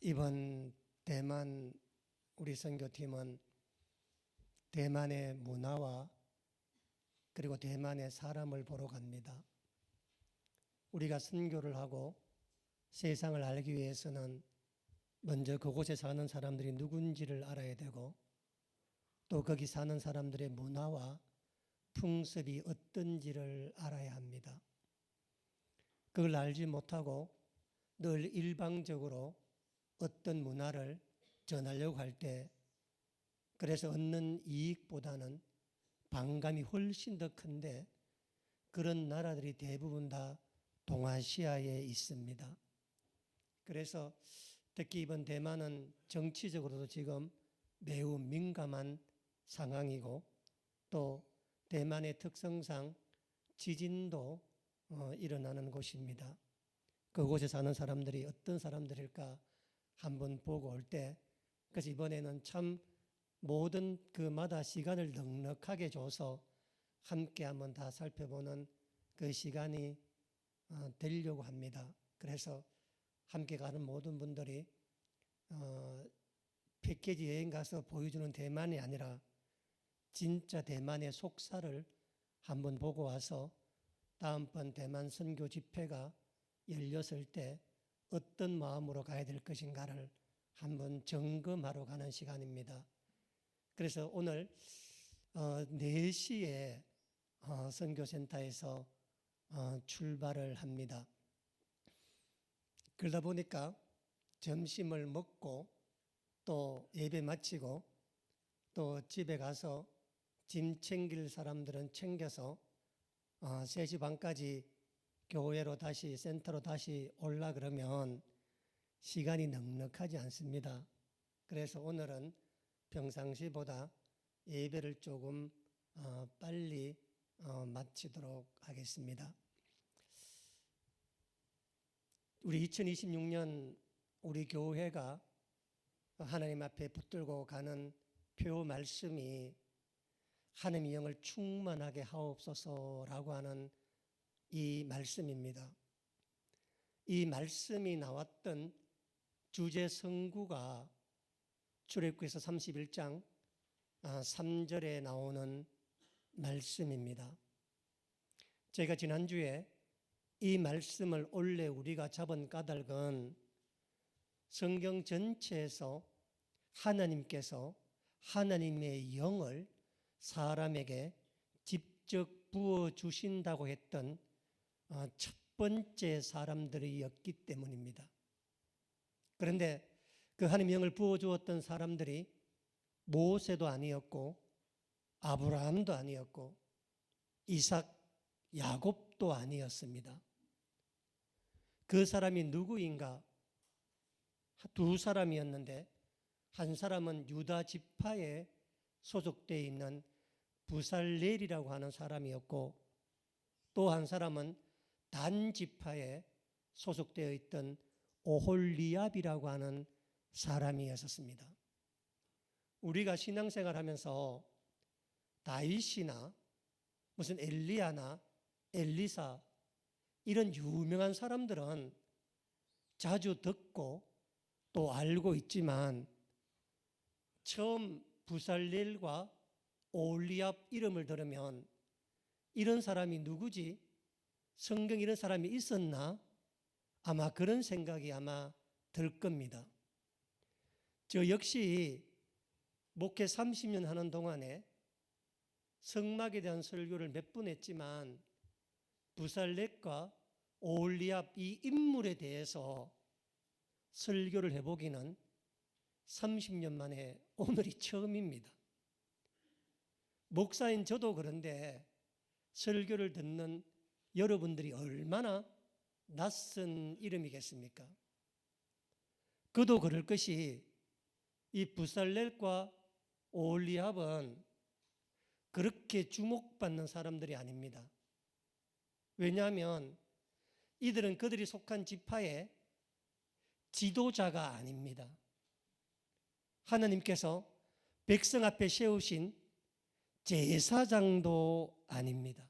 이번 대만 우리 선교팀은 대만의 문화와 그리고 대만의 사람을 보러 갑니다. 우리가 선교를 하고 세상을 알기 위해서는 먼저 그곳에 사는 사람들이 누군지를 알아야 되고 또 거기 사는 사람들의 문화와 풍습이 어떤지를 알아야 합니다. 그걸 알지 못하고 늘 일방적으로 어떤 문화를 전하려고 할 때 그래서 얻는 이익보다는 반감이 훨씬 더 큰데 그런 나라들이 대부분 다 동아시아에 있습니다. 그래서 특히 이번 대만은 정치적으로도 지금 매우 민감한 상황이고 또 대만의 특성상 지진도 일어나는 곳입니다. 그곳에 사는 사람들이 어떤 사람들일까 한번 보고 올 때 그래서 이번에는 참 모든 그마다 시간을 넉넉하게 줘서 함께 한번 다 살펴보는 그 시간이 되려고 합니다. 그래서 함께 가는 모든 분들이 패키지 여행 가서 보여주는 대만이 아니라 진짜 대만의 속사를 한번 보고 와서 다음번 대만 선교 집회가 열렸을 때 어떤 마음으로 가야 될 것인가를 한번 점검하러 가는 시간입니다. 그래서 오늘 4시에 선교센터에서 출발을 합니다. 그러다 보니까 점심을 먹고 또 예배 마치고 또 집에 가서 짐 챙길 사람들은 챙겨서 3시 반까지 교회로 다시 센터로 다시 올라 그러면 시간이 넉넉하지 않습니다. 그래서 오늘은 평상시보다 예배를 조금 빨리 마치도록 하겠습니다. 우리 2026년 우리 교회가 하나님 앞에 붙들고 가는 표 말씀이 하나님의 영을 충만하게 하옵소서라고 하는 이 말씀입니다. 이 말씀이 나왔던 주제 성구가 출애굽기서 31장 3절에 나오는 말씀입니다. 제가 지난주에 이 말씀을 원래 우리가 잡은 까닭은 성경 전체에서 하나님께서 하나님의 영을 사람에게 직접 부어주신다고 했던 첫 번째 사람들이었기 때문입니다. 그런데 그 하나님의 영을 부어주었던 사람들이 모세도 아니었고 아브라함도 아니었고 이삭, 야곱도 아니었습니다. 그 사람이 누구인가? 2사람이었는데 한 사람은 유다 지파에 소속되어 있는 부살렐이라고 하는 사람이었고 또 한 사람은 단 지파에 소속되어 있던 오홀리압이라고 하는 사람이었습니다. 우리가 신앙생활하면서 다윗이나 무슨 엘리야나 엘리사 이런 유명한 사람들은 자주 듣고 또 알고 있지만 처음 부살렐과 오홀리압 이름을 들으면 이런 사람이 누구지? 성경에 이런 사람이 있었나? 아마 그런 생각이 아마 들 겁니다. 저 역시 목회 30년 하는 동안에 성막에 대한 설교를 몇 번 했지만 부살렛과 오홀리압 이 인물에 대해서 설교를 해보기는 30년 만에 오늘이 처음입니다. 목사인 저도 그런데 설교를 듣는 여러분들이 얼마나 낯선 이름이겠습니까? 그도 그럴 것이 이 부살렐과 오홀리압은 그렇게 주목받는 사람들이 아닙니다. 왜냐하면 이들은 그들이 속한 지파의 지도자가 아닙니다. 하나님께서 백성 앞에 세우신 제사장도 아닙니다.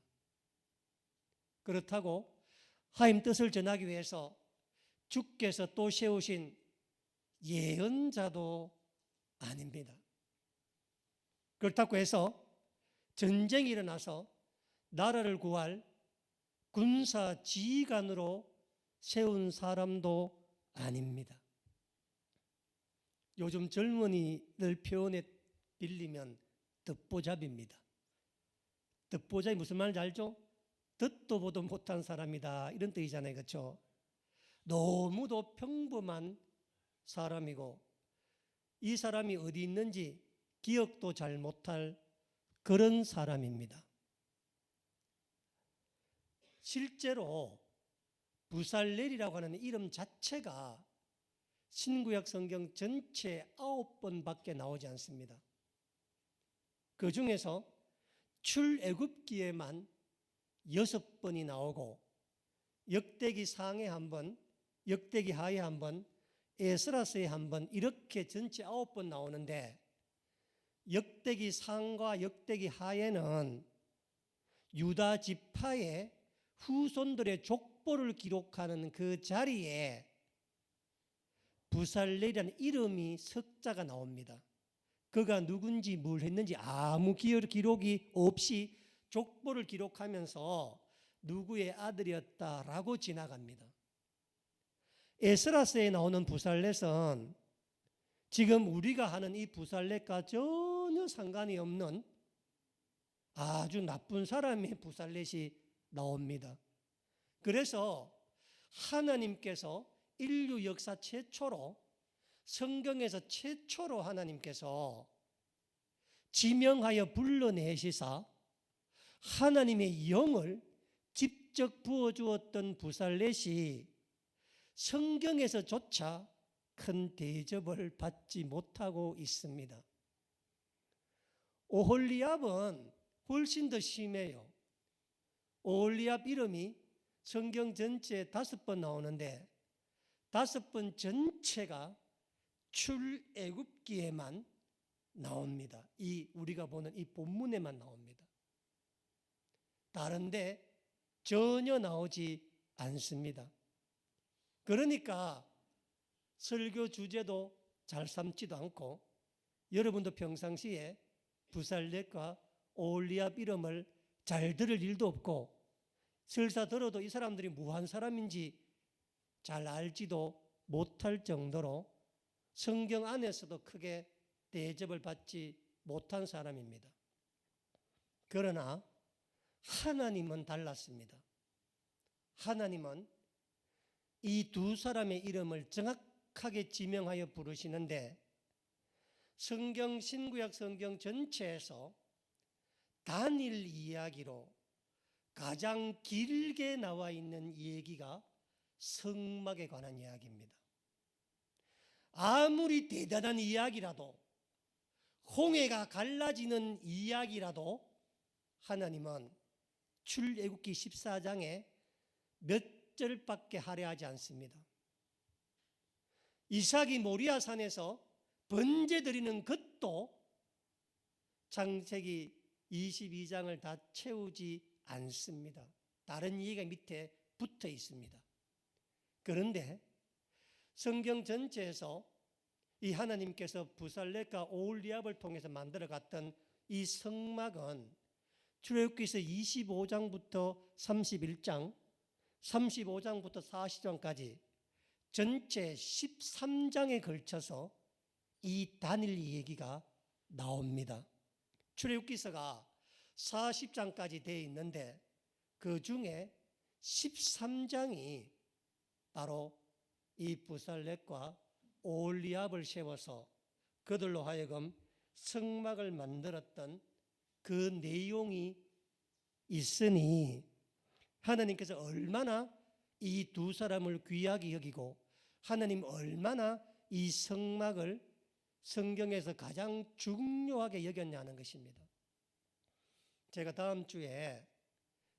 그렇다고 하나님 뜻을 전하기 위해서 주께서 또 세우신 예언자도 아닙니다. 그렇다고 해서 전쟁이 일어나서 나라를 구할 군사 지휘관으로 세운 사람도 아닙니다. 요즘 젊은이들 표현에 빌리면 듣보잡입니다. 듣보잡이 무슨 말인지 알죠? 듣도 보도 못한 사람이다, 이런 뜻이잖아요. 그렇죠? 너무도 평범한 사람이고 이 사람이 어디 있는지 기억도 잘 못할 그런 사람입니다. 실제로 부살렐이라고 하는 이름 자체가 신구약 성경 전체 9번밖에 나오지 않습니다. 그 중에서 출애굽기에만 6번이 나오고 역대기 상에 1번, 역대기 하에 1번, 에스라서에 1번, 이렇게 전체 9번 나오는데 역대기 상과 역대기 하에는 유다 지파의 후손들의 족보를 기록하는 그 자리에 부살렐이라는 이름이 석자가 나옵니다. 그가 누군지 뭘 했는지 아무 기록이 없이 족보를 기록하면서 누구의 아들이었다라고 지나갑니다. 에스라서에 나오는 부살렛은 지금 우리가 하는 이 부살렛과 전혀 상관이 없는 아주 나쁜 사람의 부살렛이 나옵니다. 그래서 하나님께서 인류 역사 최초로, 성경에서 최초로 하나님께서 지명하여 불러내시사 하나님의 영을 직접 부어주었던 부살렛이 성경에서조차 큰 대접을 받지 못하고 있습니다. 오홀리압은 훨씬 더 심해요. 오홀리압 이름이 성경 전체에 5번 나오는데 5번 전체가 출애굽기에만 나옵니다. 이 우리가 보는 이 본문에만 나옵니다. 다른데 전혀 나오지 않습니다. 그러니까 설교 주제도 잘 삼지도 않고 여러분도 평상시에 부살렛과 오홀리압 이름을 잘 들을 일도 없고 설사 들어도 이 사람들이 무한 사람인지 잘 알지도 못할 정도로 성경 안에서도 크게 대접을 받지 못한 사람입니다. 그러나 하나님은 달랐습니다. 하나님은 이 두 사람의 이름을 정확하게 지명하여 부르시는데 성경 신구약 성경 전체에서 단일 이야기로 가장 길게 나와 있는 얘기가 성막에 관한 이야기입니다. 아무리 대단한 이야기라도, 홍해가 갈라지는 이야기라도 하나님은 출애굽기 14장에 몇 절밖에 할애하지 않습니다. 이삭이 모리아 산에서 번제 드리는 것도 창세기 22장을 다 채우지 않습니다. 다른 얘기가 밑에 붙어 있습니다. 그런데 성경 전체에서 이 하나님께서 부살렛과 오홀리압을 통해서 만들어갔던 이 성막은 출애굽기서 25장부터 31장, 35장부터 40장까지 전체 13장에 걸쳐서 이 단일 얘기가 나옵니다. 출애굽기서가 40장까지 되어 있는데 그 중에 13장이 바로 이 부살렛과 오홀리압을 세워서 그들로 하여금 성막을 만들었던 그 내용이 있으니 하나님께서 얼마나 이 두 사람을 귀하게 여기고 하나님 얼마나 이 성막을 성경에서 가장 중요하게 여겼냐는 것입니다. 제가 다음 주에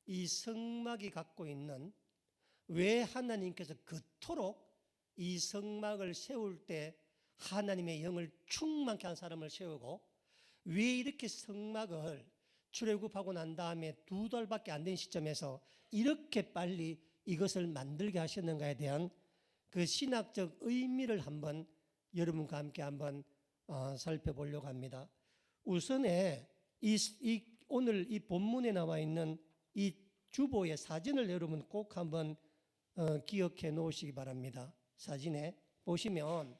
이 성막이 갖고 있는 왜 하나님께서 그토록 이 성막을 세울 때 하나님의 영을 충만케 한 사람을 세우고 왜 이렇게 성막을 출애굽하고 난 다음에 2달밖에 안 된 시점에서 이렇게 빨리 이것을 만들게 하셨는가에 대한 그 신학적 의미를 한번 여러분과 함께 한번 살펴보려고 합니다. 우선에 오늘 이 본문에 나와 있는 이 주보의 사진을 여러분 꼭 한번 기억해 놓으시기 바랍니다. 사진에 보시면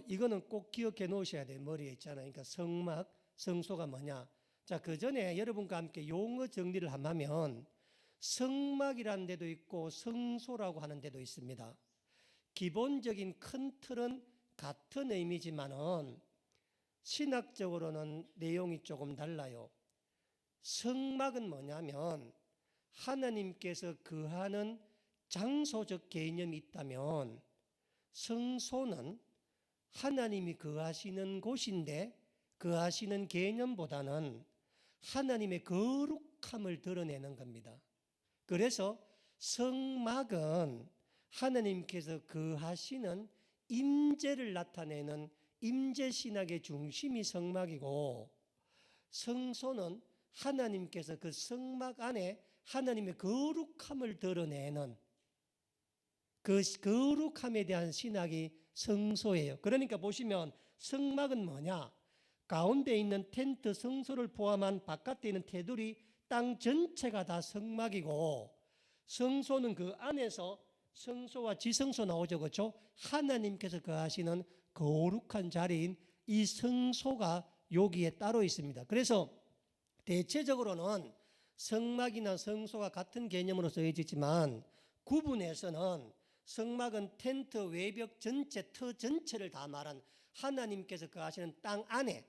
이거는 꼭 기억해 놓으셔야 돼요. 머리에 있잖아요. 그러니까 성막, 성소가 뭐냐. 자, 그 전에 여러분과 함께 용어 정리를 하면 성막이라는 데도 있고 성소라고 하는 데도 있습니다. 기본적인 큰 틀은 같은 의미지만은 신학적으로는 내용이 조금 달라요. 성막은 뭐냐면 하나님께서 거하는 장소적 개념이 있다면 성소는 하나님이 거하시는 곳인데 거하시는 개념보다는 하나님의 거룩함을 드러내는 겁니다. 그래서 성막은 하나님께서 거하시는 임재를 나타내는 임재신학의 중심이 성막이고, 성소는 하나님께서 그 성막 안에 하나님의 거룩함을 드러내는 그 거룩함에 대한 신학이 성소예요. 그러니까 보시면 성막은 뭐냐? 가운데 있는 텐트 성소를 포함한 바깥에 있는 테두리 땅 전체가 다 성막이고, 성소는 그 안에서 성소와 지성소 나오죠, 그렇죠? 하나님께서 거하시는 거룩한 자리인 이 성소가 여기에 따로 있습니다. 그래서 대체적으로는 성막이나 성소가 같은 개념으로 쓰여지지만 구분해서는 성막은 텐트 외벽 전체, 터 전체를 다 말한 하나님께서 거하시는 땅 안에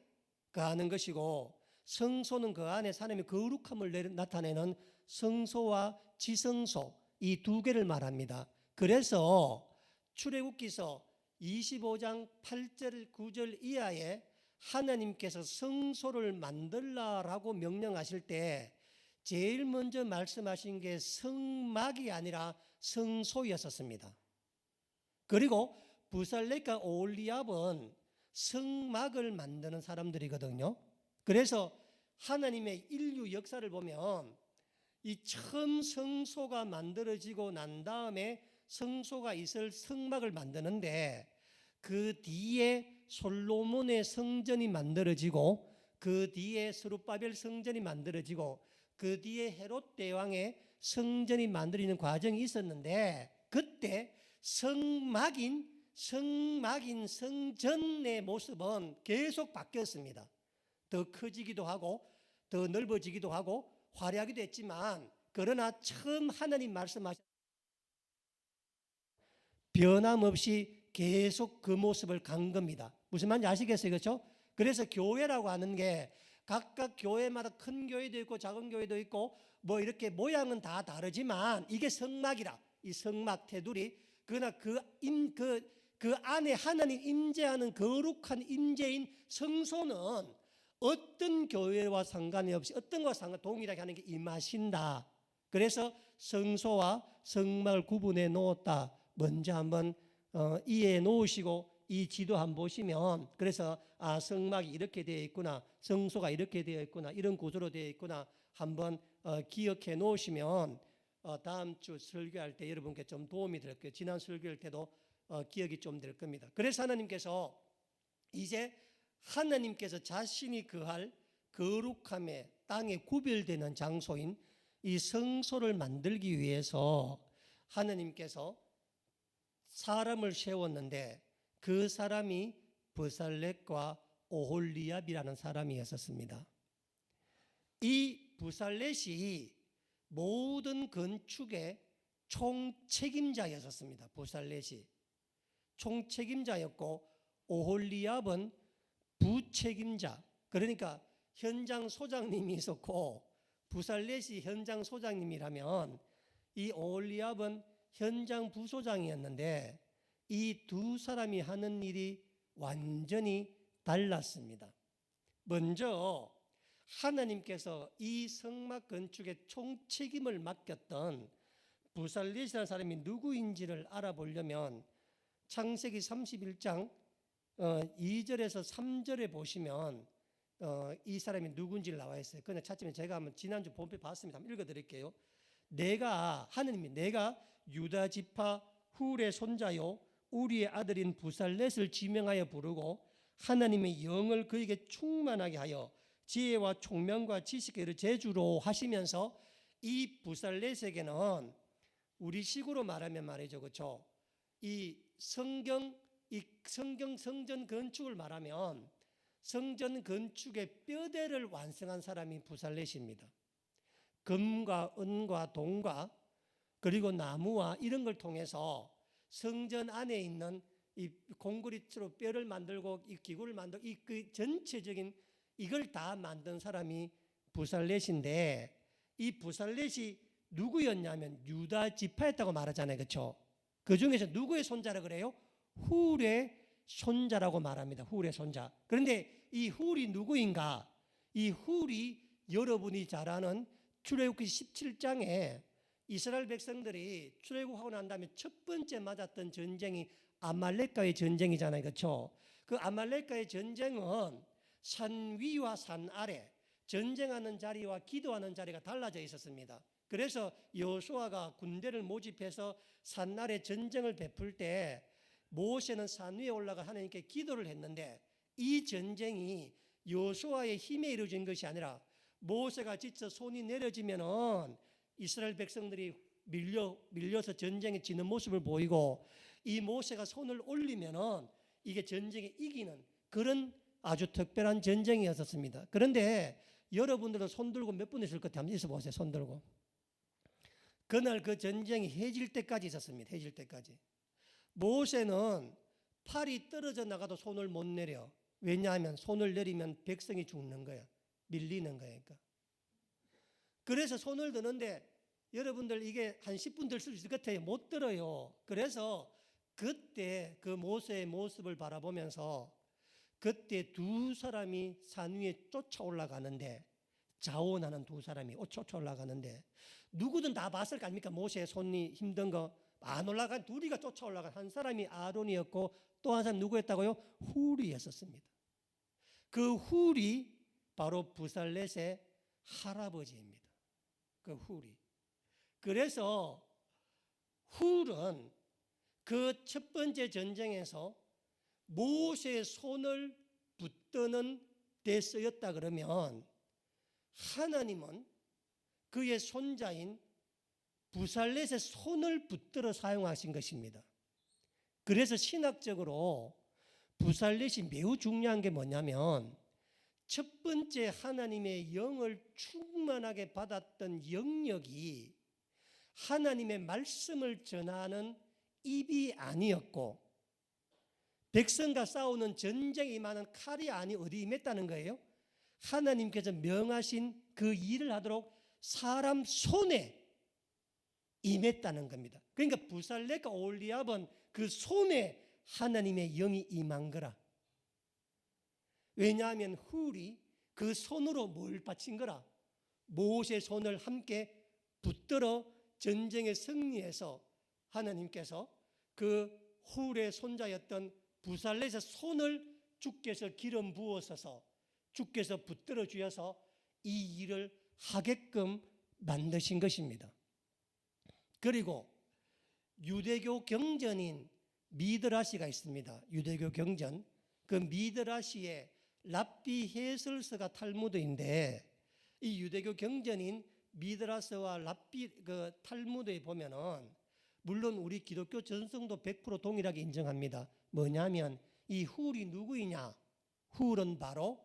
거하는 것이고, 성소는 그 안에 하나님의 거룩함을 나타내는 성소와 지성소 이 두 개를 말합니다. 그래서 출애굽기서 25장 8절 9절 이하에 하나님께서 성소를 만들라라고 명령하실 때 제일 먼저 말씀하신 게 성막이 아니라 성소였었습니다. 그리고 부살렉과 오홀리압은 성막을 만드는 사람들이거든요. 그래서 하나님의 인류 역사를 보면 이 처음 성소가 만들어지고 난 다음에 성소가 있을 성막을 만드는데, 그 뒤에 솔로몬의 성전이 만들어지고, 그 뒤에 스룹바벨 성전이 만들어지고, 그 뒤에 헤롯 대왕의 성전이 만들어지는 과정이 있었는데, 그때 성막인 성전의 모습은 계속 바뀌었습니다. 더 커지기도 하고 더 넓어지기도 하고 화려하기도 했지만, 그러나 처음 하나님 말씀하신 변함없이 계속 그 모습을 간 겁니다. 무슨 말인지 아시겠어요? 그렇죠? 그래서 교회라고 하는 게 각각 교회마다 큰 교회도 있고 작은 교회도 있고 뭐 이렇게 모양은 다 다르지만 이게 성막이라, 이 성막 테두리, 그러나 그 안에 하나님 임재하는 거룩한 임재인 성소는 어떤 교회와 상관이 없이 어떤 것과 상관 동일하게 하는 게 임하신다. 그래서 성소와 성막을 구분해 놓았다. 먼저 한번 이해해 놓으시고 이 지도 한번 보시면, 그래서 성막이 이렇게 되어 있구나, 성소가 이렇게 되어 있구나, 이런 구조로 되어 있구나 한번 기억해 놓으시면 다음 주 설교할 때 여러분께 좀 도움이 될 거예요. 지난 설교할 때도 기억이 좀 될 겁니다. 그래서 하나님께서 이제 하나님께서 자신이 거할 거룩함의 땅에 구별되는 장소인 이 성소를 만들기 위해서 하나님께서 사람을 세웠는데, 그 사람이 부살렛과 오홀리압이라는 사람이었습니다. 이 부살렛이 모든 건축의 총책임자였습니다. 부살렛이 총책임자였고 오홀리압은 부책임자, 그러니까 현장 소장님이 있었고 부살렛이 현장 소장님이라면 이 오홀리압은 현장 부소장이었는데, 이 두 사람이 하는 일이 완전히 달랐습니다. 먼저 하나님께서 이 성막 건축의 총책임을 맡겼던 부살렛이라는 사람이 누구인지를 알아보려면 창세기 31장 2절에서 3절에 보시면 이 사람이 누군지를 나와 있어요. 그냥 찾지만 제가 한번 지난주 본편 봤습니다. 한번 읽어드릴게요. 하나님이 내가 유다 지파 훌의 손자요 우리의 아들인 부살렛을 지명하여 부르고 하나님의 영을 그에게 충만하게 하여 지혜와 총명과 지식을 제주로 하시면서 이 부살렛에게는 우리식으로 말하면 말이죠, 그렇죠? 이 성전 건축을 말하면 성전 건축의 뼈대를 완성한 사람이 부살렛입니다. 금과 은과 동과 그리고 나무와 이런 걸 통해서 성전 안에 있는 이 콘크리트로 뼈를 만들고 이 기구를 만들고 그 전체적인 이걸 다 만든 사람이 부살렛인데, 이 부살렛이 누구였냐면 유다 지파였다고 말하잖아요, 그렇죠? 그 중에서 누구의 손자라 그래요? 훌의 손자라고 말합니다. 훌의 손자. 그런데 이 훌이 누구인가? 이 훌이 여러분이 잘 아는 출애굽기 17장에 이스라엘 백성들이 출애굽하고 난 다음에 첫 번째 맞았던 전쟁이 아말렉과의 전쟁이잖아요, 그렇죠? 그 아말렉과의 전쟁은 산 위와 산 아래, 전쟁하는 자리와 기도하는 자리가 달라져 있었습니다. 그래서 여호수아가 군대를 모집해서 산 아래 전쟁을 베풀 때 모세는 산 위에 올라가 하나님께 기도를 했는데, 이 전쟁이 여호수아의 힘에 이루어진 것이 아니라 모세가 지쳐 손이 내려지면은 이스라엘 백성들이 밀려서 전쟁에 지는 모습을 보이고, 이 모세가 손을 올리면은 이게 전쟁에 이기는 그런 아주 특별한 전쟁이었습니다. 그런데 여러분들도 손 들고 몇 분 있을 것 같아요? 한번 있어 보세요. 손 들고. 그날 그 전쟁이 해질 때까지 있었습니다. 해질 때까지. 모세는 팔이 떨어져 나가도 손을 못 내려. 왜냐하면 손을 내리면 백성이 죽는 거야. 밀리는 거니까. 그래서 손을 드는데 여러분들 이게 한 10분 들 수 있을 것 같아요. 못 들어요. 그래서 그때 그 모세의 모습을 바라보면서 그때 두 사람이 산 위에 쫓아 올라가는데, 자원하는 두 사람이 쫓아 올라가는데, 누구든 다 봤을 거 아닙니까? 모세의 손이 힘든 거 안 올라간 둘이가 쫓아 올라간 한 사람이 아론이었고 또 한 사람 누구였다고요? 훌이었었습니다. 그 훌이 바로 부살렛의 할아버지입니다. 그 훌이. 그래서 훌은 그 첫 번째 전쟁에서 모세의 손을 붙드는 데 쓰였다 그러면, 하나님은 그의 손자인 부살렛의 손을 붙들어 사용하신 것입니다. 그래서 신학적으로 부살렛이 매우 중요한 게 뭐냐면, 첫 번째 하나님의 영을 충만하게 받았던 영역이 하나님의 말씀을 전하는 입이 아니었고, 백성과 싸우는 전쟁에 임하는 칼이 아니 어디 임했다는 거예요? 하나님께서 명하신 그 일을 하도록 사람 손에 임했다는 겁니다. 그러니까 부살렛과 올리압은 그 손에 하나님의 영이 임한 거라. 왜냐하면 훌이 그 손으로 뭘 바친 거라? 모세의 손을 함께 붙들어 전쟁에 승리해서 하나님께서 그 훌의 손자였던 부살렛의 손을 주께서 기름 부어서 주께서 붙들어 주셔서 이 일을 하게끔 만드신 것입니다. 그리고 유대교 경전인 미드라시가 있습니다. 유대교 경전. 그 미드라시의 랍비 해설서가 탈무드인데, 이 유대교 경전인 미드라스와 랍비 그 탈무드에 보면은 물론 우리 기독교 전성도 100% 동일하게 인정합니다. 뭐냐면 이 훌이 누구이냐? 훌은 바로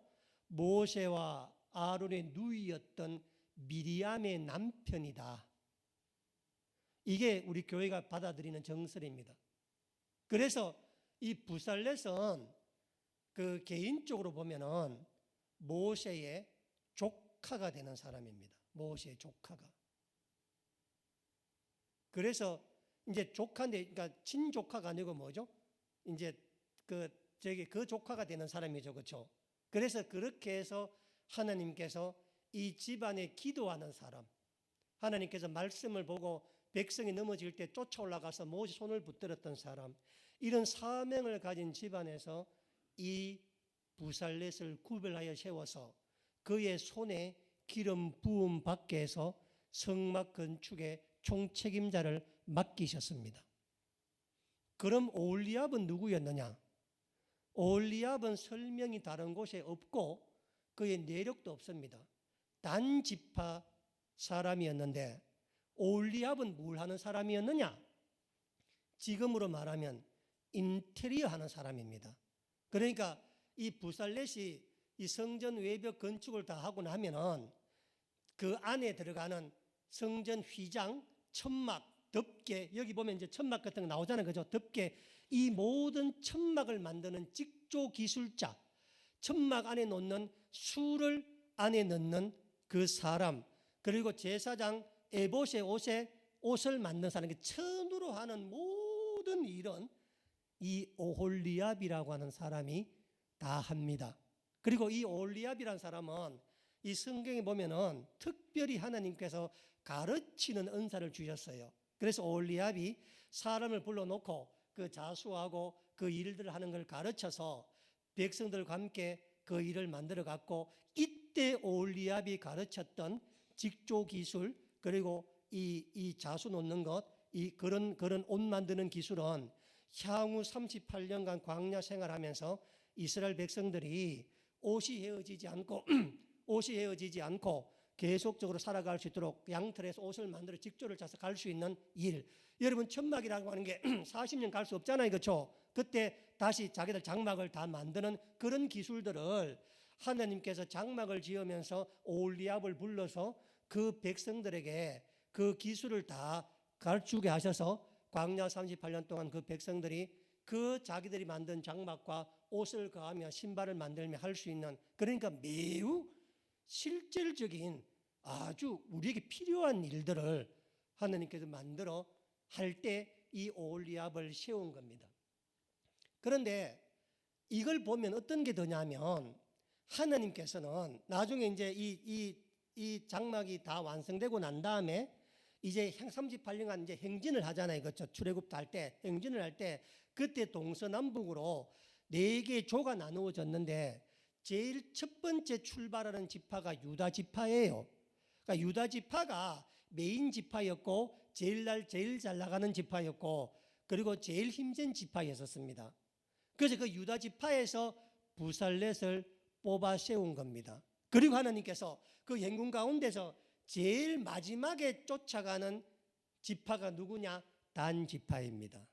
모세와 아론의 누이였던 미리암의 남편이다. 이게 우리 교회가 받아들이는 정설입니다. 그래서 이 부살렛은 그 개인적으로 보면은 모세의 조카가 되는 사람입니다. 모세의 조카가. 그래서 이제 조카인데, 그러니까 친조카가 아니고 뭐죠? 이제 그 조카가 되는 사람이죠, 그렇죠? 그래서 그렇게 해서 하나님께서 이 집안에 기도하는 사람, 하나님께서 말씀을 보고 백성이 넘어질 때 쫓아 올라가서 모세 손을 붙들었던 사람, 이런 사명을 가진 집안에서 이 부살렛을 구별하여 세워서 그의 손에 기름 부음 받게 해서 성막 건축의 총책임자를 맡기셨습니다. 그럼 오홀리압은 누구였느냐? 오홀리압은 설명이 다른 곳에 없고 그의 내력도 없습니다. 단 지파 사람이었는데 오홀리압은 뭘 하는 사람이었느냐? 지금으로 말하면 인테리어 하는 사람입니다. 그러니까 이 부살렛이 이 성전 외벽 건축을 다 하고 나면은 그 안에 들어가는 성전 휘장, 천막, 덮개, 여기 보면 이제 천막 같은 거 나오잖아요. 그죠? 덮개, 이 모든 천막을 만드는 직조 기술자, 천막 안에 놓는 수를 안에 넣는 그 사람, 그리고 제사장 에봇의 옷을 만든 사람, 천으로 하는 모든 일은 이 오홀리압이라고 하는 사람이 다 합니다. 그리고 이 오홀리압이라는 사람은 이 성경에 보면은 특별히 하나님께서 가르치는 은사를 주셨어요. 그래서 오홀리압이 사람을 불러놓고 그 자수하고 그 일들을 하는 걸 가르쳐서 백성들과 함께 그 일을 만들어 갔고, 이때 오홀리압이 가르쳤던 직조 기술, 그리고 이 자수 놓는 것, 이 그런 옷 만드는 기술은 향후 38년간 광야 생활하면서 이스라엘 백성들이 옷이 헤어지지 않고 계속적으로 살아갈 수 있도록 양털에서 옷을 만들어 직조를 짜서 갈 수 있는 일. 여러분, 천막이라고 하는 게 40년 갈 수 없잖아요. 그렇죠? 그때 다시 자기들 장막을 다 만드는 그런 기술들을 하나님께서 장막을 지으면서 오홀리압을 불러서 그 백성들에게 그 기술을 다 가르치게 하셔서 광야 38년 동안 그 백성들이 그 자기들이 만든 장막과 옷을 가하며 신발을 만들며 할 수 있는, 그러니까 매우 실질적인 아주 우리에게 필요한 일들을 하나님께서 만들어 할 때 이 오홀리압을 세운 겁니다. 그런데 이걸 보면 어떤 게 더냐면, 하나님께서는 나중에 이제 이 장막이 다 완성되고 난 다음에 이제 38년간 이제 행진을 하잖아요. 그렇죠? 출애굽할 때 행진을 할 때 그때 동서남북으로 4개 조가 나누어졌는데 제일 첫 번째 출발하는 지파가 유다 지파예요. 그러니까 유다 지파가 메인 지파였고 제일 잘 나가는 지파였고, 그리고 제일 힘센 지파였었습니다. 그래서 그 유다 지파에서 부살렛을 뽑아 세운 겁니다. 그리고 하나님께서 그 행군 가운데서 제일 마지막에 쫓아가는 지파가 누구냐? 단 지파입니다.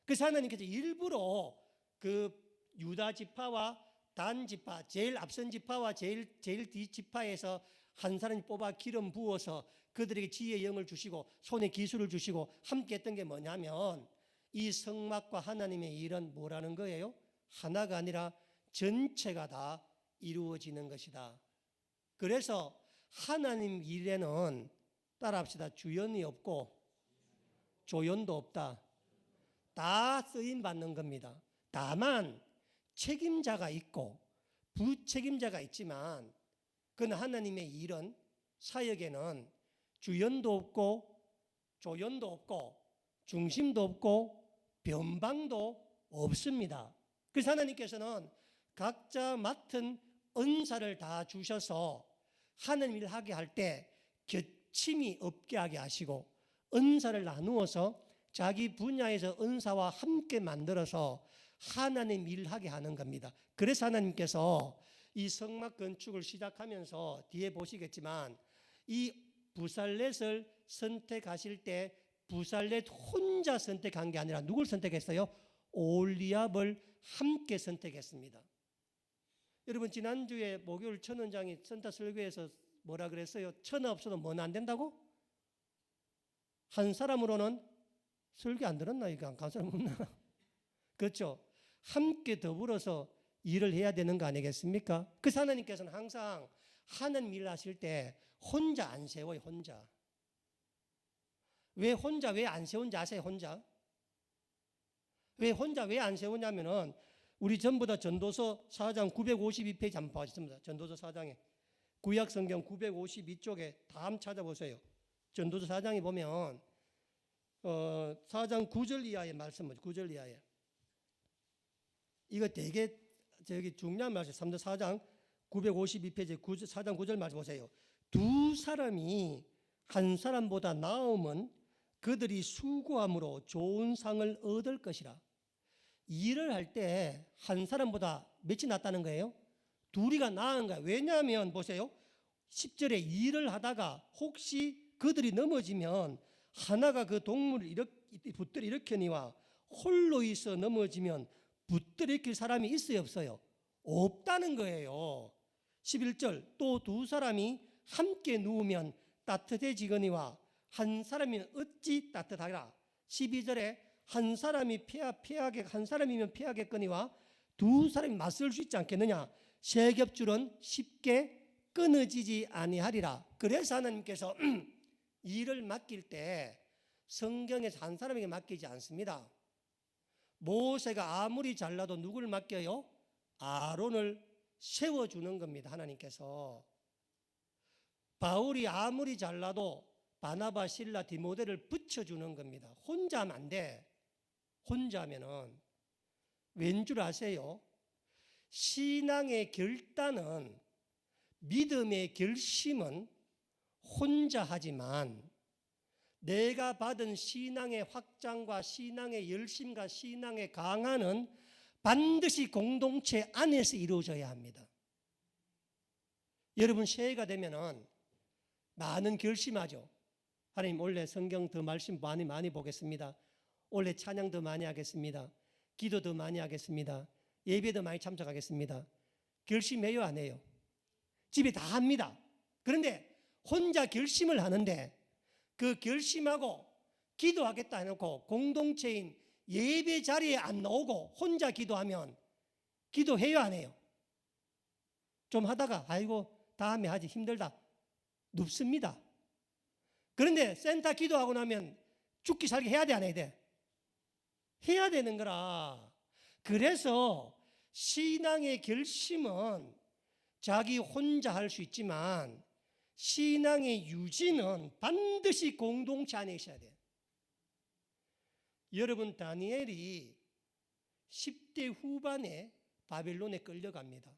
그래서 하나님께서 일부러 그 유다 지파와 단 지파, 제일 앞선 지파와 제일 뒤 지파에서 한 사람이 뽑아 기름 부어서 그들에게 지혜의 영을 주시고 손에 기술을 주시고 함께 했던 게 뭐냐면, 이 성막과 하나님의 일은 뭐라는 거예요? 하나가 아니라 전체가 다 이루어지는 것이다. 그래서 하나님 일에는 따라합시다. 주연이 없고 조연도 없다. 다 쓰임 받는 겁니다. 다만 책임자가 있고 부책임자가 있지만, 그건 하나님의 일은, 사역에는 주연도 없고 조연도 없고 중심도 없고 변방도 없습니다. 그래서 하나님께서는 각자 맡은 은사를 다 주셔서 하나님 일 하게 할 때 겹침이 없게 하게 하시고, 은사를 나누어서 자기 분야에서 은사와 함께 만들어서 하나님 일하게 하는 겁니다. 그래서 하나님께서 이 성막 건축을 시작하면서 뒤에 보시겠지만, 이 부살렛을 선택하실 때 부살렛 혼자 선택한 게 아니라 누굴 선택했어요? 오홀리압을 함께 선택했습니다. 여러분, 지난주에 목요일 천 원장이 선타 설교에서 뭐라 그랬어요? 천하 없어도 뭐는 안 된다고? 한 사람으로는 설교 안 들었나? 이거 한 사람 없나? 그렇죠? 함께 더불어서 일을 해야 되는 거 아니겠습니까? 그래서 하나님께서는 항상 하나님 일 하실 때 혼자 안 세워요. 혼자. 왜 안 세운지 아세요? 왜 안 세우냐면은, 우리 전부 다 전도서 4장 952페이지 한번 봐주십니다. 전도서 4장에 구약성경 952쪽에 다 한번 찾아보세요. 전도서 4장에 보면 4장 9절 이하의 말씀이죠. 9절 이하에. 이거 되게 중요한 말씀. 4장 952페이지 4장 9절 말씀 보세요. 두 사람이 한 사람보다 나음은 그들이 수고함으로 좋은 상을 얻을 것이라. 일을 할 때 한 사람보다 몇이 낫다는 거예요? 둘이가 나은 거예요. 왜냐하면 보세요. 10절에 일을 하다가 혹시 그들이 넘어지면 하나가 그 동물을 붙들어 일으켜니와 홀로 있어 넘어지면 붙들어 일으킬 사람이 있어요, 없어요? 없다는 거예요. 11절 또 두 사람이 함께 누우면 따뜻해지거니와 한 사람이면 어찌 따뜻하리라. 12절에 한 사람이 한 사람이면 피하겠거니와 두 사람이 맞설 수 있지 않겠느냐. 세 겹줄은 쉽게 끊어지지 아니하리라. 그래서 하나님께서 일을 맡길 때 성경에서 한 사람에게 맡기지 않습니다. 모세가 아무리 잘나도 누구를 맡겨요? 아론을 세워주는 겁니다. 하나님께서. 바울이 아무리 잘나도 바나바, 실라, 디모데를 붙여주는 겁니다. 혼자 하면 안 돼. 혼자 하면은 왠 줄 아세요? 신앙의 결단은, 믿음의 결심은 혼자 하지만 내가 받은 신앙의 확장과 신앙의 열심과 신앙의 강화는 반드시 공동체 안에서 이루어져야 합니다. 여러분 새해가 되면은 많은 결심하죠. 하나님 올해 성경 더 말씀 많이 보겠습니다. 올해 찬양 더 많이 하겠습니다. 기도 더 많이 하겠습니다. 예배 더 많이 참석하겠습니다. 결심해요, 안 해요? 집에 다 합니다. 그런데 혼자 결심을 하는데 그 결심하고 기도하겠다 해놓고 공동체인 예배 자리에 안 나오고 혼자 기도하면 기도해요, 안 해요? 좀 하다가 아이고 다음에 하지, 힘들다, 눕습니다. 그런데 센터 기도하고 나면 죽기 살기 해야 돼, 안 해야 돼? 해야 되는 거라. 그래서 신앙의 결심은 자기 혼자 할 수 있지만 신앙의 유지는 반드시 공동체 안에 있어야 돼요. 여러분 다니엘이 10대 후반에 바벨론에 끌려갑니다.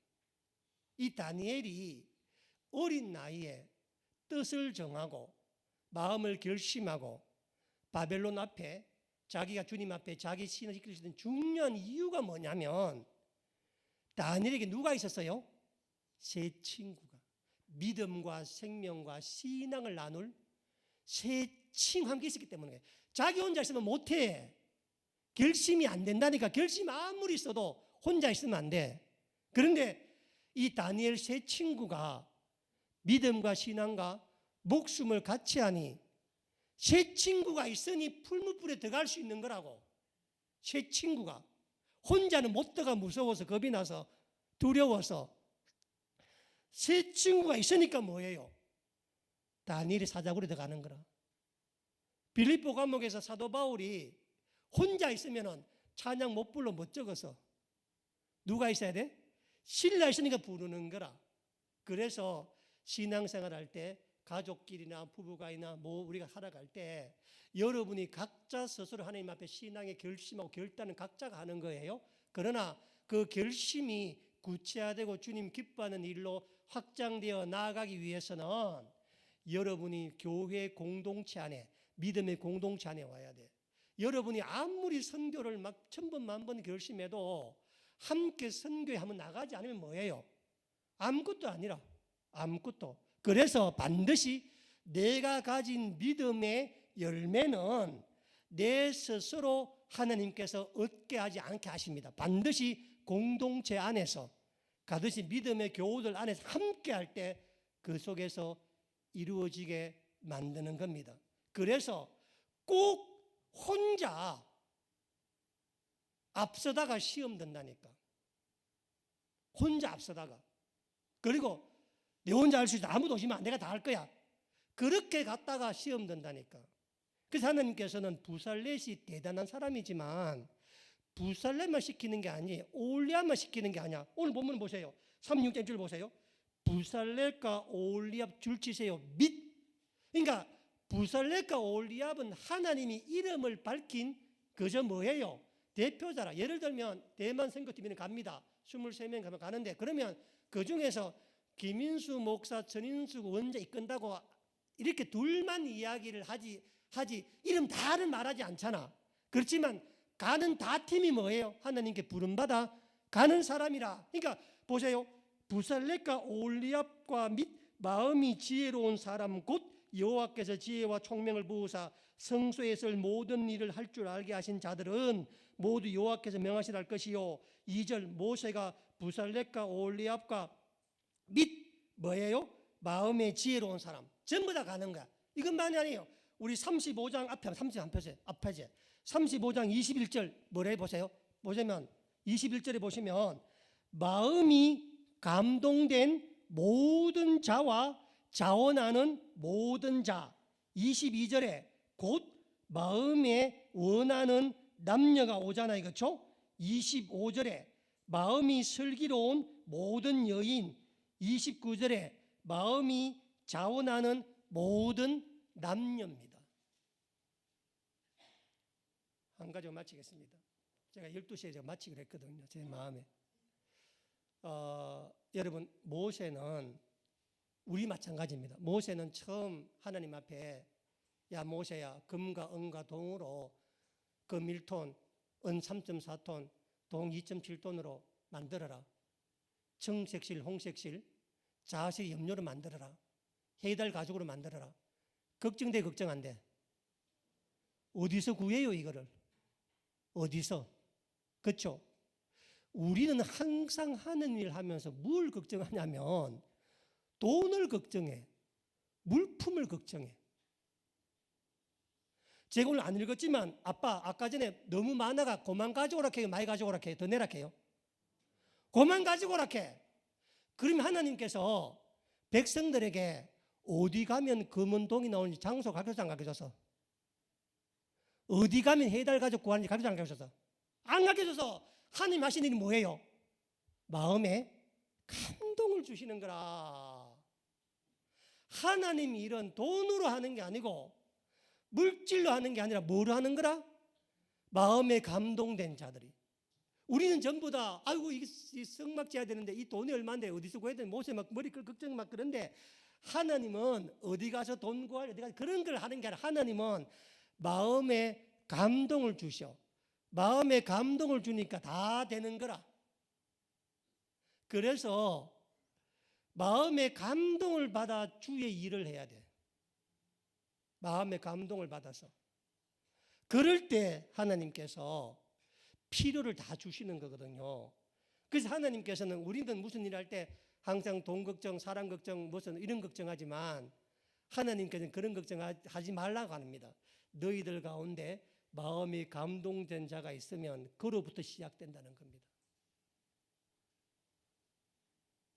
이 다니엘이 어린 나이에 뜻을 정하고 마음을 결심하고 바벨론 앞에 자기가 주님 앞에 자기 신을 지킬 수 있는 중요한 이유가 뭐냐면 다니엘에게 누가 있었어요? 세 친구가, 믿음과 생명과 신앙을 나눌 세 친구가 함께 있었기 때문에. 자기 혼자 있으면 못해. 결심이 안 된다니까. 결심 아무리 있어도 혼자 있으면 안 돼. 그런데 이 다니엘 세 친구가 믿음과 신앙과 목숨을 같이 하니 세 친구가 있으니 풀무불에 들어갈 수 있는 거라고. 세 친구가. 혼자는 못 들어가. 무서워서, 겁이 나서, 두려워서. 세 친구가 있으니까 뭐예요? 다니엘이 사자굴에 들어가는 거라. 빌립보 감옥에서 사도 바울이 혼자 있으면 찬양 못 불러, 못 적어서. 누가 있어야 돼? 신라 있으니까 부르는 거라. 그래서 신앙생활 할 때 가족끼리나 부부간이나 우리가 살아갈 때 여러분이 각자 스스로 하나님 앞에 신앙의 결심하고 결단은 각자가 하는 거예요. 그러나 그 결심이 구체화되고 주님 기뻐하는 일로 확장되어 나아가기 위해서는 여러분이 교회 공동체 안에, 믿음의 공동체 안에 와야 돼. 여러분이 아무리 선교를 막 1000번 만번 결심해도 함께 선교에 한번 나가지 않으면 뭐예요? 아무것도 아니라. 아무것도. 그래서 반드시 내가 가진 믿음의 열매는 내 스스로 하나님께서 얻게 하지 않게 하십니다. 반드시 공동체 안에서, 가듯이 믿음의 교우들 안에서 함께 할 때 그 속에서 이루어지게 만드는 겁니다. 그래서 꼭 혼자 앞서다가 시험 든다니까. 혼자 앞서다가. 그리고 내 혼자 할 수 있어. 아무도 오시면 내가 다 할 거야. 그렇게 갔다가 시험 든다니까. 그래서 하나님께서는 부살렛이 대단한 사람이지만 부살렛만 시키는 게 아니에요. 오홀리압만 시키는 게 아니야. 오늘 본문 보세요. 36절 보세요. 부살렛과 오홀리압 줄치세요. 그러니까 부살렛과 오홀리압은 하나님이 이름을 밝힌 그저 뭐예요? 대표자라. 예를 들면 대만 선교팀에는 갑니다. 23명 가는데 그러면 그 중에서 김인수 목사, 전인수 원자 이끈다고 이렇게 둘만 이야기를 하지 이름 다는 말하지 않잖아. 그렇지만 가는 다 팀이 뭐예요? 하나님께 부름받아 가는 사람이라. 그러니까 보세요. 부살렉과 오홀리압과 및 마음이 지혜로운 사람 곧 여호와께서 지혜와 총명을 부으사 성소에 쓸 모든 일을 할 줄 알게 하신 자들은 모두 여호와께서 명하시라 할 것이요. 2절 모세가 부살렉과 오홀리압과 및 뭐예요? 마음의 지혜로운 사람 전부 다 가는 거야. 이것만이 아니에요. 우리 35장 앞에 35장 21절 뭐래 보세요. 보시면 21절에 보시면 마음이 감동된 모든 자와 자원하는 모든 자. 22절에 곧 마음에 원하는 남녀가 오잖아요. 그렇죠? 25절에 마음이 슬기로운 모든 여인. 29절에 마음이 자원하는 모든 남녀입니다. 한 가지 마치겠습니다. 제가 12시에 마치기로 했거든요. 제 마음에. 여러분 모세는 우리 마찬가지입니다. 모세는 처음 하나님 앞에 야 모세야 금과 은과 동으로 금 1톤, 은 3.4톤, 동 2.7톤으로 만들어라. 청색실, 홍색실, 자색 염료로 만들어라. 해달 가죽으로 만들어라. 걱정돼 걱정 안 돼? 어디서 구해요 이거를? 어디서? 그렇죠? 우리는 항상 하는 일 하면서 뭘 걱정하냐면 돈을 걱정해. 물품을 걱정해. 제가 오늘 안 읽었지만 아빠 아까 전에 너무 많아가 그만 가져오라 해요? 많이 가져오라 해요? 더 내라 해요? 그만 가져오라 해. 그러면 하나님께서 백성들에게 어디 가면 검은 동이 나오는지 장소 가르쳐서 안 가르쳐줘서 어디 가면 해달 가족 구하는지 가르쳐서 안 가르쳐줘서 안 가르쳐줘서 하나님 하시는 일이 뭐예요? 마음에 감동을 주시는 거라. 하나님이 이런 돈으로 하는 게 아니고 물질로 하는 게 아니라 뭐로 하는 거라? 마음에 감동된 자들이. 우리는 전부 다 아이고 이 성막 지어야 되는데 이 돈이 얼마인데 어디서 구해야 되는데 모세 막 머리 걱정 막 그런데 하나님은 어디 가서 돈 구할 어디 가서 그런 걸 하는 게 아니라 하나님은 마음에 감동을 주셔. 마음에 감동을 주니까 다 되는 거라. 그래서 마음에 감동을 받아 주의 일을 해야 돼. 마음의 감동을 받아서. 그럴 때 하나님께서 필요를 다 주시는 거거든요. 그래서 하나님께서는 우리는 무슨 일 할 때 항상 돈 걱정, 사람 걱정, 무슨 이런 걱정하지만 하나님께서는 그런 걱정하지 말라고 합니다. 너희들 가운데 마음이 감동된 자가 있으면 그로부터 시작된다는 겁니다.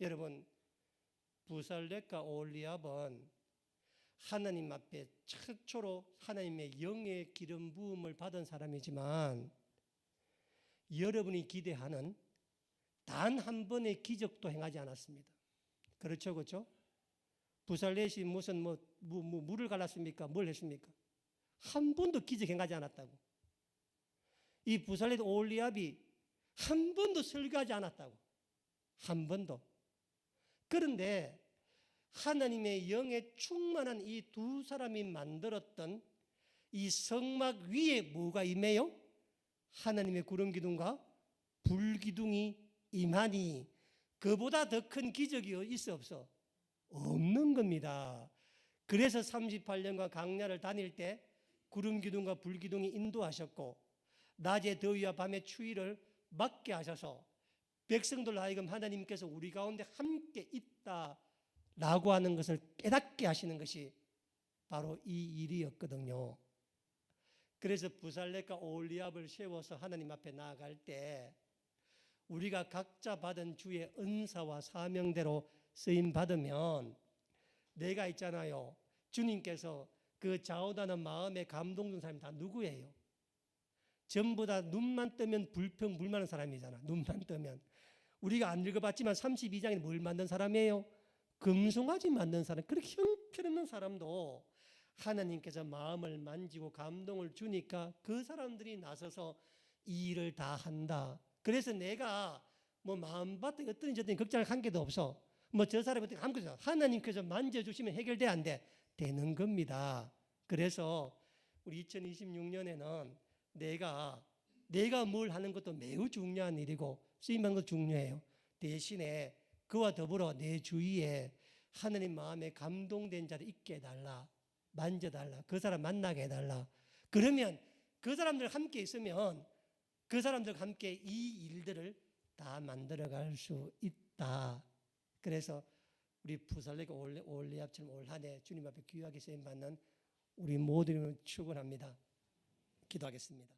여러분 부살렉과 오홀리압은 하나님 앞에 최초로 하나님의 영의 기름 부음을 받은 사람이지만 여러분이 기대하는 단 한 번의 기적도 행하지 않았습니다. 그렇죠, 그렇죠? 부살렛이 무슨 물을 갈랐습니까? 뭘 했습니까? 한 번도 기적 행하지 않았다고. 이 부살렛 오홀리압이 한 번도 설교하지 않았다고. 한 번도. 그런데 하나님의 영에 충만한 이 두 사람이 만들었던 이 성막 위에 뭐가 임해요? 하나님의 구름 기둥과 불 기둥이 임하니 그보다 더 큰 기적이 있어 없어? 없는 겁니다. 그래서 38년간 광야를 다닐 때 구름 기둥과 불 기둥이 인도하셨고 낮에 더위와 밤에 추위를 막게 하셔서 백성들 하여금 하나님께서 우리 가운데 함께 있다라고 하는 것을 깨닫게 하시는 것이 바로 이 일이었거든요. 그래서 부살렛과 오홀리압을 세워서 하나님 앞에 나아갈 때 우리가 각자 받은 주의 은사와 사명대로 쓰임 받으면 내가 있잖아요. 주님께서 그 자원하는 마음에 감동 준 사람이 다 누구예요? 전부 다 눈만 뜨면 불평 불만한 사람이잖아. 눈만 뜨면. 우리가 안 읽어봤지만 32장에 뭘 만든 사람이에요? 금송아지 만든 사람. 그렇게 형편없는 사람도 하나님께서 마음을 만지고 감동을 주니까 그 사람들이 나서서 이 일을 다 한다. 그래서 내가 마음밭에 어떤 저든 걱정할 관계도 없어. 저 사람이 어떻게 아무것도 하나님께서 만져주시면 해결돼 안 돼? 되는 겁니다. 그래서 우리 2026년에는 내가 뭘 하는 것도 매우 중요한 일이고 쓰임받는 것도 중요해요. 대신에 그와 더불어 내 주위에 하느님 마음에 감동된 자를 있게 해달라, 만져달라, 그 사람 만나게 해달라. 그러면 그 사람들 함께 있으면 그 사람들과 함께 이 일들을 다 만들어갈 수 있다. 그래서 우리 부살레가 올리압처럼 올 한 해 주님 앞에 귀하게 쓰임받는 우리 모두를 축원합니다. 기도하겠습니다.